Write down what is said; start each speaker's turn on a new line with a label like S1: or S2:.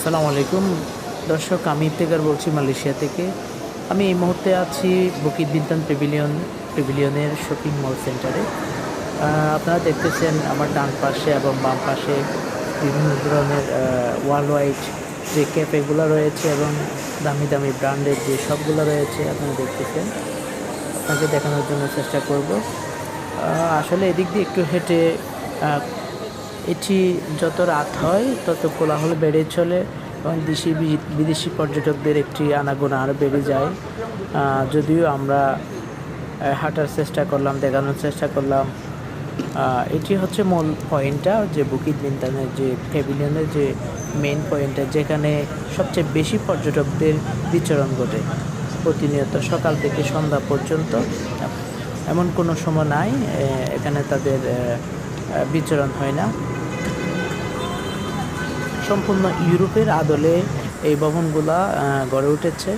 S1: আসসালামু আলাইকুম দর্শক, আমি ইফতেখার বলছি মালয়েশিয়া থেকে। আমি এই মুহূর্তে আছি বুকিত বিনতান পেভিলিয়নের শপিং মল সেন্টারে। আপনারা দেখতেছেন আমার ডান পাশে এবং বাম পাশে বিভিন্ন ধরনের ওয়ার্ল্ড ওয়াইড যে ক্যাফেগুলো রয়েছে এবং দামি দামি ব্র্যান্ডের যে শপগুলো রয়েছে আপনারা দেখতেছেন। আপনাকে দেখানোর জন্য চেষ্টা করব। আসলে এদিক দিয়ে একটু হেঁটে এটি যত রাত হয় তত কোলাহল বেড়ে চলে এবং দেশি বিদেশি পর্যটকদের একটি আনাগোনা আরও বেড়ে যায়। যদিও আমরা হাঁটার চেষ্টা করলাম, দেখানোর চেষ্টা করলাম। এটি হচ্ছে মূল পয়েন্টটা, যে বুকিত বিনতানের যে প্যাভিলিয়নের যে মেইন পয়েন্টটা, যেখানে সবচেয়ে বেশি পর্যটকদের বিচরণ ঘটে প্রতিনিয়ত সকাল থেকে সন্ধ্যা পর্যন্ত। এমন কোনো সময় নাই এখানে তাদের বিচরণ হয় না। সম্পূর্ণ ইউরোপের আদলে এই ভবনগুলা গড়ে উঠেছে।